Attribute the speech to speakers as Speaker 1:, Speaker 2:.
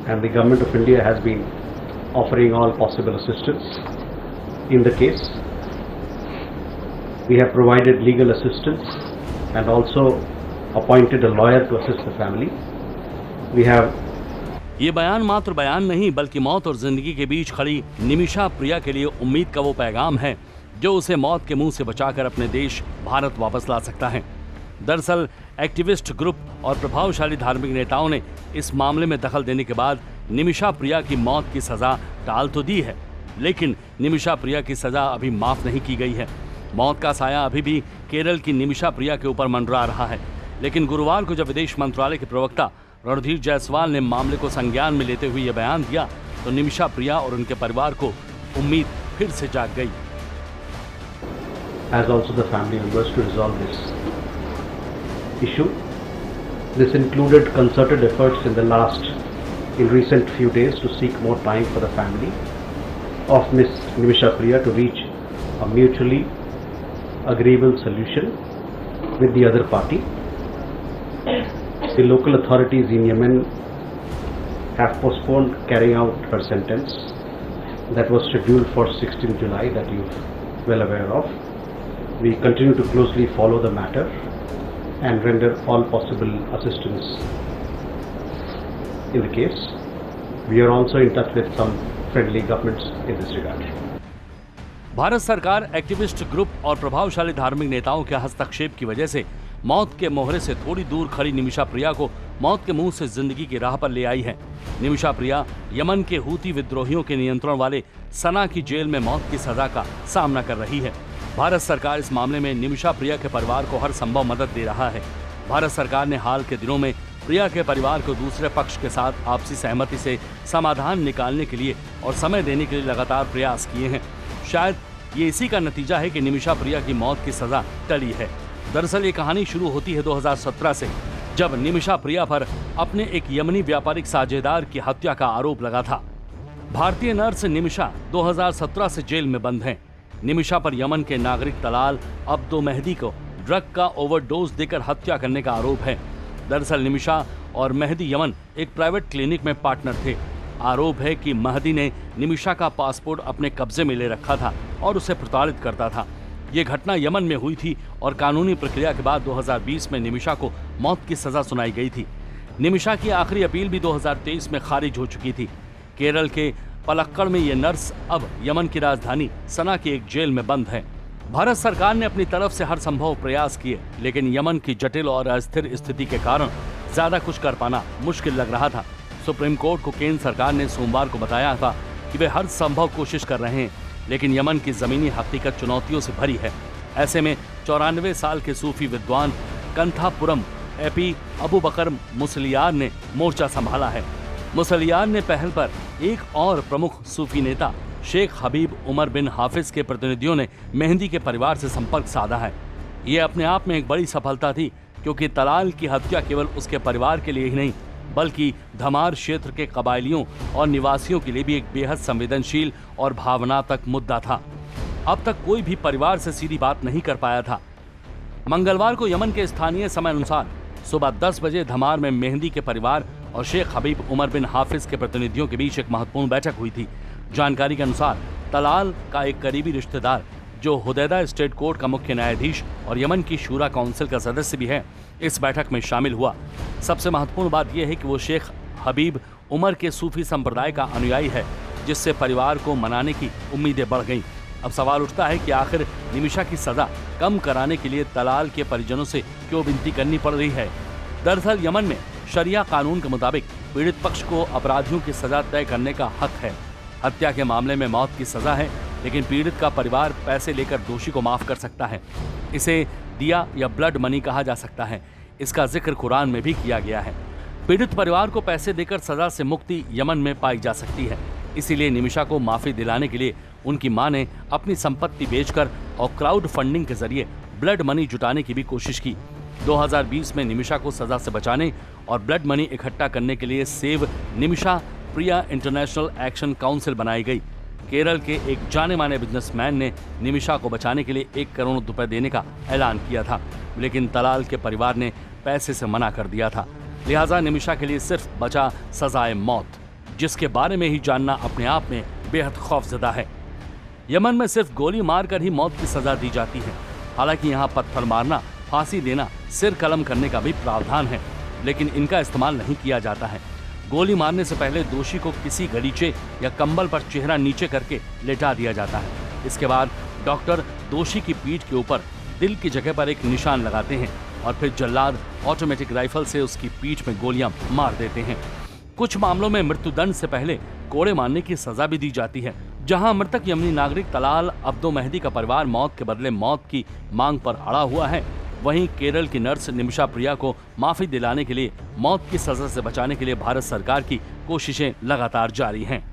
Speaker 1: and the Government of India has been offering all possible assistance in the case. We have provided legal assistance and also appointed a lawyer to assist the family. We have
Speaker 2: ये बयान मात्र बयान नहीं बल्कि मौत और जिंदगी के बीच खड़ी निमिषा प्रिया के लिए उम्मीद का वो पैगाम है जो उसे मौत के मुंह से बचाकर अपने देश भारत वापस ला सकता है। दरअसल एक्टिविस्ट ग्रुप और प्रभावशाली धार्मिक नेताओं ने इस मामले में दखल देने के बाद निमिषा प्रिया की मौत की सजा टाल तो दी है, लेकिन निमिषा प्रिया की सजा अभी माफ नहीं की गई है। मौत का साया अभी भी केरल की निमिषा प्रिया के ऊपर मंडरा रहा है। लेकिन गुरुवार को जब विदेश मंत्रालय के प्रवक्ता रणधीर जायसवाल ने मामले को संज्ञान में लेते हुए यह बयान दिया तो निमिषा प्रिया और उनके परिवार को उम्मीद फिर से जाग गई।
Speaker 1: As also the family members to resolve this issue. This included concerted efforts in recent few days to seek more time for the family of Miss Nimisha Priya to reach a mutually agreeable solution with the other party. The local authorities in Yemen have postponed carrying out her sentence that was scheduled for 16 July that you're well aware of. We continue to closely follow the matter and render all possible assistance in the case. We are also in touch with some friendly governments in this regard.
Speaker 2: Bharat सरकार activist group और प्रभावशाली धार्मिक नेताओं के हस्तक्षेप की वजह से मौत के मोहरे से थोड़ी दूर खड़ी निमिषा प्रिया को मौत के मुंह से जिंदगी की राह पर ले आई है। निमिषा प्रिया यमन के हूती विद्रोहियों के नियंत्रण वाले सना की जेल में मौत की सजा का सामना कर रही है। भारत सरकार इस मामले में निमिषा प्रिया के परिवार को हर संभव मदद दे रहा है। भारत सरकार ने हाल के दिनों में प्रिया के परिवार को दूसरे पक्ष के साथ आपसी सहमति से समाधान निकालने के लिए और समय देने के लिए लगातार प्रयास किए हैं। शायद ये इसी का नतीजा है कि निमिषा प्रिया की मौत की सजा टली है। दरअसल ये कहानी शुरू होती है 2017 से, जब निमिषा प्रिया पर अपने एक यमनी व्यापारिक साझेदार की हत्या का आरोप लगा था। भारतीय नर्स निमिषा 2017 से जेल में बंद हैं। निमिषा पर यमन के नागरिक तलाल अब्दो मेहदी को ड्रग का ओवरडोज देकर हत्या करने का आरोप है। दरअसल निमिषा और मेहदी यमन एक प्राइवेट क्लिनिक में पार्टनर थे। आरोप है कि मेहदी ने निमिषा का पासपोर्ट अपने कब्जे में ले रखा था और उसे प्रताड़ित करता था। ये घटना यमन में हुई थी और कानूनी प्रक्रिया के बाद 2020 में निमिषा को मौत की सजा सुनाई गई थी। निमिषा की आखिरी अपील भी 2023 में खारिज हो चुकी थी। केरल के पलक्कड़ में ये नर्स अब यमन की राजधानी सना की एक जेल में बंद है। भारत सरकार ने अपनी तरफ से हर संभव प्रयास किए, लेकिन यमन की जटिल और अस्थिर स्थिति के कारण ज्यादा कुछ कर पाना मुश्किल लग रहा था। सुप्रीम कोर्ट को केंद्र सरकार ने सोमवार को बताया था कि वे हर संभव कोशिश कर रहे हैं, लेकिन यमन की जमीनी हकीकत चुनौतियों से भरी है। ऐसे में 94 साल के सूफी विद्वान कंथापुरम एपी अबू बकर मुसलियार ने मोर्चा संभाला है। मुसलियार ने पहल पर एक और प्रमुख सूफी नेता शेख हबीब उमर बिन हाफिज के प्रतिनिधियों ने मेहदी के परिवार से संपर्क साधा है। ये अपने आप में एक बड़ी सफलता थी, क्योंकि तलाल की हत्या केवल उसके परिवार के लिए ही नहीं बल्कि धमार क्षेत्र के कबायलियों और निवासियों के लिए भी एक बेहद संवेदनशील और भावनात्मक मुद्दा था। अब तक कोई भी परिवार से सीधी बात नहीं कर पाया था। मंगलवार को यमन के स्थानीय समय अनुसार सुबह 10 बजे धमार में मेहदी के परिवार और शेख हबीब उमर बिन हाफिज के प्रतिनिधियों के बीच एक महत्वपूर्ण बैठक हुई थी। जानकारी के अनुसार तलाल का एक करीबी रिश्तेदार जो हुदैदा स्टेट कोर्ट का मुख्य न्यायाधीश और यमन की शूरा काउंसिल का सदस्य भी है, इस बैठक में शामिल हुआ। सबसे महत्वपूर्ण बात यह है कि वो शेख हबीब उमर के सूफी संप्रदाय का अनुयायी है, जिससे परिवार को मनाने की उम्मीदें बढ़ गईं। अब सवाल उठता है कि आखिर निमिषा की सजा कम कराने के लिए तलाल के परिजनों से क्यों विनती करनी पड़ रही है। दरअसल यमन में शरिया कानून के मुताबिक पीड़ित पक्ष को अपराधियों की सजा तय करने का हक है। हत्या के मामले में मौत की सजा है, लेकिन पीड़ित का परिवार पैसे लेकर दोषी को माफ कर सकता है। इसे दिया या ब्लड मनी कहा जा सकता है। इसका जिक्र कुरान में भी किया गया है। पीड़ित परिवार को पैसे देकर सजा से मुक्ति यमन में पाई जा सकती है। इसीलिए निमिषा को माफी दिलाने के लिए उनकी मां ने अपनी संपत्ति बेचकर और क्राउड फंडिंग के जरिए ब्लड मनी जुटाने की भी कोशिश की। 2020 में निमिषा को सजा से बचाने और ब्लड मनी इकट्ठा करने के लिए सेव निमिषा प्रिया इंटरनेशनल एक्शन काउंसिल बनाई गई। केरल के एक जाने माने बिजनेसमैन ने निमिषा को बचाने के लिए 1 करोड़ रुपए देने का ऐलान किया था, लेकिन तलाल के परिवार ने पैसे से मना कर दिया था। लिहाजा निमिषा के लिए सिर्फ बचा सजाए मौत। जिसके बारे में ही जानना अपने आप में बेहद खौफजदा है। यमन में सिर्फ गोली मारकर ही मौत की सजा दी जाती है। हालांकि यहाँ पत्थर मारना, फांसी देना, सिर कलम करने का भी प्रावधान है, लेकिन इनका इस्तेमाल नहीं किया जाता है। गोली मारने से पहले दोषी को किसी गलीचे या कंबल पर चेहरा नीचे करके लेटा दिया जाता है। इसके बाद डॉक्टर दोषी की पीठ के ऊपर दिल की जगह पर एक निशान लगाते हैं और फिर जल्लाद ऑटोमेटिक राइफल से उसकी पीठ में गोलियां मार देते हैं। कुछ मामलों में मृत्युदंड से पहले कोड़े मारने की सजा भी दी जाती है। जहां मृतक यमनी नागरिक तलाल अब्दो मेहदी का परिवार मौत के बदले मौत की मांग पर अड़ा हुआ है, वहीं केरल की नर्स निमिषा प्रिया को माफी दिलाने के लिए मौत की सजा से बचाने के लिए भारत सरकार की कोशिशें लगातार जारी हैं।